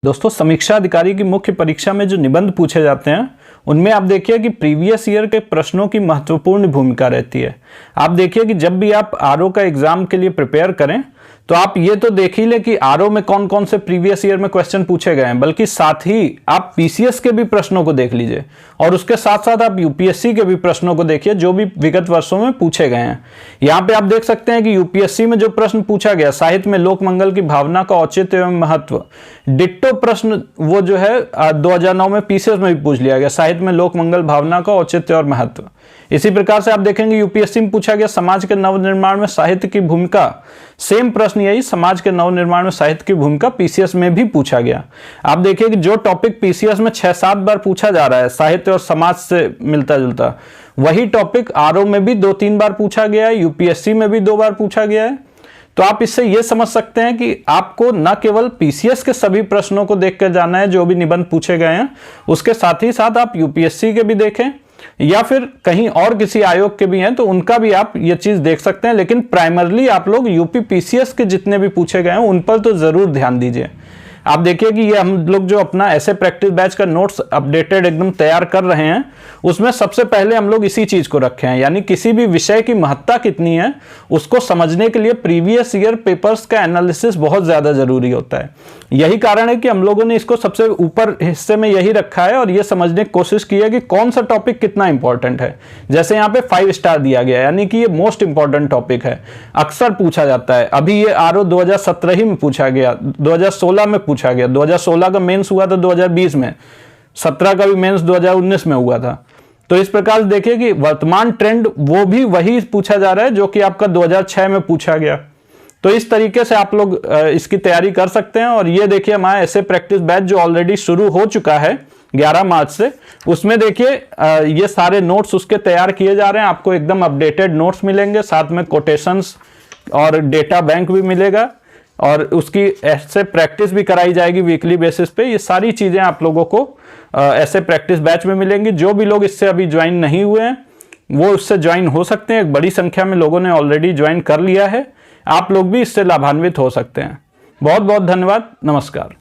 दोस्तों, समीक्षा अधिकारी की मुख्य परीक्षा में जो निबंध पूछे जाते हैं उनमें आप देखिए कि प्रीवियस ईयर के प्रश्नों की महत्वपूर्ण भूमिका रहती है। आप देखिए कि जब भी आप आरओ का एग्जाम के लिए प्रिपेयर करें तो आप ये तो देख ही ले कि आरओ में कौन कौन से प्रीवियस ईयर में क्वेश्चन पूछे गए हैं, बल्कि साथ ही आप पीसीएस के भी प्रश्नों को देख लीजिए और उसके साथ साथ आप यूपीएससी के भी प्रश्नों को देखिए जो भी विगत वर्षों में पूछे गए हैं। यहाँ पे आप देख सकते हैं कि यूपीएससी में जो प्रश्न पूछा गया, साहित्य में लोक मंगल की भावना का औचित्य एवं महत्व, डिट्टो प्रश्न वो जो है 2009 में पीसीएस में भी पूछ लिया गया, साहित्य में लोक मंगल भावना का औचित्य और महत्व। इसी प्रकार से आप देखेंगे यूपीएससी में पूछा गया समाज के नवनिर्माण में साहित्य की भूमिका, सेम प्रश्न यही समाज के नवनिर्माण में साहित्य की भूमिका पीसीएस में भी पूछा गया। आप देखिए कि जो टॉपिक पीसीएस में 6-7 बार पूछा जा रहा है साहित्य और समाज से मिलता जुलता, वही टॉपिक आरओ में भी 2-3 बार पूछा गया है, यूपीएससी में भी 2 बार पूछा गया है। तो आप इससे यह समझ सकते हैं कि आपको न केवल पीसीएस के सभी प्रश्नों को देखकर जाना है जो भी निबंध पूछे गए हैं, उसके साथ ही साथ आप यूपीएससी के भी देखें या फिर कहीं और किसी आयोग के भी हैं तो उनका भी आप ये चीज देख सकते हैं। लेकिन प्राइमरली आप लोग यूपी पीसीएस के जितने भी पूछे गए हैं उन पर तो जरूर ध्यान दीजिए। आप देखिए कि ये हम लोग जो अपना ऐसे प्रैक्टिस बैच का नोट्स अपडेटेड एकदम तैयार कर रहे हैं, उसमें सबसे पहले हम लोग इसी चीज को रखे हैं, यानी किसी भी विषय की महत्ता कितनी है उसको समझने के लिए प्रीवियस ईयर पेपर्स का एनालिसिस बहुत ज्यादा जरूरी होता है। यही कारण है कि हम लोगों ने इसको सबसे ऊपर हिस्से में यही रखा है और ये समझने की कोशिश की है कि कौन सा टॉपिक कितना इंपॉर्टेंट है। जैसे यहाँ पे 5 स्टार दिया गया, यानी कि ये मोस्ट इंपॉर्टेंट टॉपिक है, अक्सर पूछा जाता है। अभी ये आरओ 2017 ही में पूछा गया, 2016 में पूछा गया, 2016 का मेंस हुआ था 2020 में, 17 का भी मेंस 2019 में हुआ था। तो इस प्रकार से देखिए कि वर्तमान ट्रेंड वो भी वही पूछा जा रहा है जो कि आपका 2006 में पूछा गया। तो इस तरीके से आप लोग इसकी तैयारी कर सकते हैं। और ये देखिए हमारा ऐसे प्रैक्टिस बैच जो ऑलरेडी शुरू हो चुका है 11 मार्च से, उसमें देखिए ये सारे नोट्स उसके तैयार किए जा रहे हैं। आपको एकदम अपडेटेड नोट्स मिलेंगे, साथ में कोटेशंस और डेटा बैंक भी मिलेगा और उसकी ऐसे प्रैक्टिस भी कराई जाएगी वीकली बेसिस पे। ये सारी चीजें आप लोगों को ऐसे प्रैक्टिस बैच में मिलेंगी। जो भी लोग इससे अभी ज्वाइन नहीं हुए हैं वो उससे ज्वाइन हो सकते हैं। एक बड़ी संख्या में लोगों ने ऑलरेडी ज्वाइन कर लिया है, आप लोग भी इससे लाभान्वित हो सकते हैं। बहुत बहुत धन्यवाद, नमस्कार।